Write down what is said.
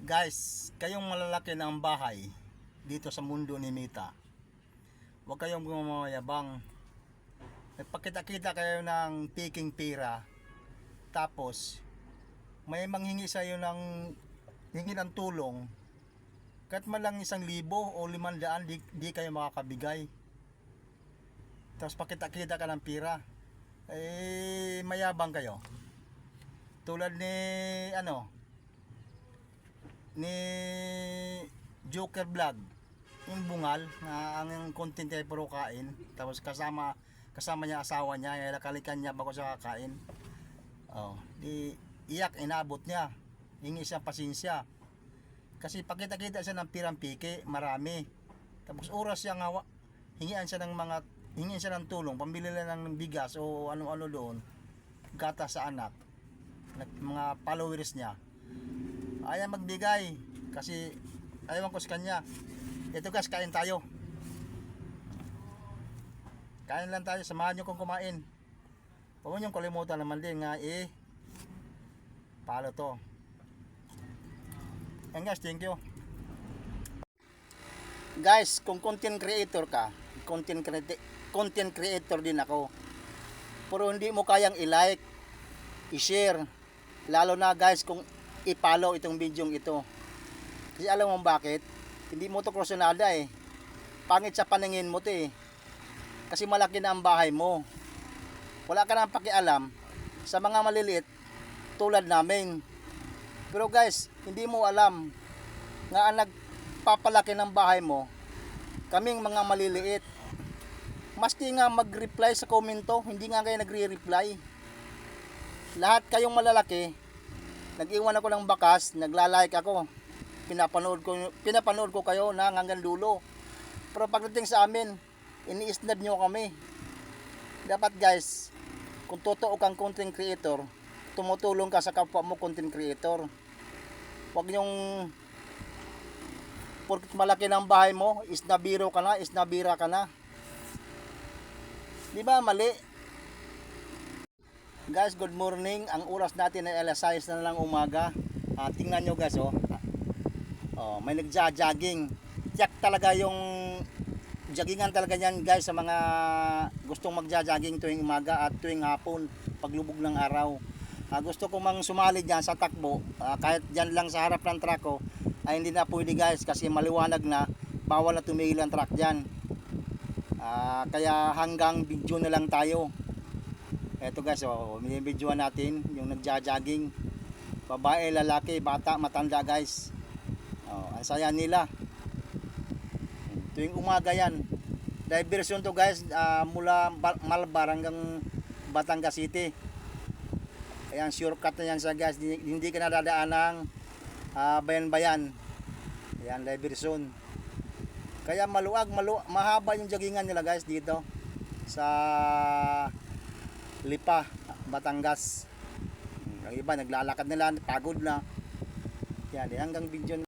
Guys, kayong malalaki ng bahay dito sa mundo ni Mita, huwag kayong bumayabang. Nagpakita-kita kayo ng piking pira, tapos may manghingi sa iyo ng hingi ng tulong, kahit man lang 1,000 o 500, di kayo makakabigay. Tapos pakita-kita ka ng pira, mayabang kayo. Tulad ni Joker Vlog, yung bungal na ang content ay puro kain, tapos kasama niya asawa niya, kalikan niya bago siya kakain. Di iyak, inabot niya, hingi siya pasensya kasi pakita-kita siya ng pirang piki, marami. Tapos oras siya nga hingian siya ng tulong, pambili lang ng bigas o ano-ano doon, gatas sa anak, mga followers niya. Ayaw magbigay kasi ayaw ko sa kanya. Ito guys, kain tayo. Kain lang tayo, samahan nyo kong kumain. Huwag nyo kalimutan naman din nga follow to. And guys, thank you. Guys, kung content creator ka, content creator din ako, pero hindi mo kayang i-like, i-share, lalo na guys kung i-follow itong video ito. Kasi alam mo bakit? Hindi mo to krosonada pangit sa paningin mo to kasi malaki na ang bahay mo, wala ka nang pakialam sa mga maliliit tulad namin. Pero guys, hindi mo alam nga ang nagpapalaki ng bahay mo, kaming mga maliliit. Maski nga mag-reply sa komento, hindi nga kayo nagre-reply. Lahat kayong malalaki, nag-iwan ako ng bakas, nagla-like ako, pinapanood ko kayo na hanggang dulo. Pero pagdating sa amin, ini-snub nyo kami. Dapat guys, kung totoo kang content creator, tumutulong ka sa kapwa mo content creator. Huwag nyong porket malaki ng bahay mo, isnabira ka na. Di ba mali? Guys, good morning. Ang oras natin ay alas 6 na lang umaga. Tingnan nyo guys, may nagja-jogging. Tiyak talaga yung joggingan talaga yan guys sa mga gustong magja-jogging tuwing umaga at tuwing hapon paglubog ng araw. Gusto ko mang sumali dyan sa takbo, kahit dyan lang sa harap ng truck ko, ay hindi na pwede guys kasi maliwanag na, bawal na tumigil ang truck dyan. Kaya hanggang video na lang tayo. Eto guys, binibidyoan natin yung nagja-jogging. Babae, lalaki, bata, matanda guys. Ang saya nila. Tuwing umaga yan. Diversion to guys, mula Malbar hanggang Batangas City. Ayan, shortcut na yan sa guys. Hindi ka nadadaan ng bayan-bayan. Ayan, diversion. Kaya mahaba yung joggingan nila guys dito sa Lipa, Batangas. Ang iba naglalakad nila, pagod na. Yan, hanggang video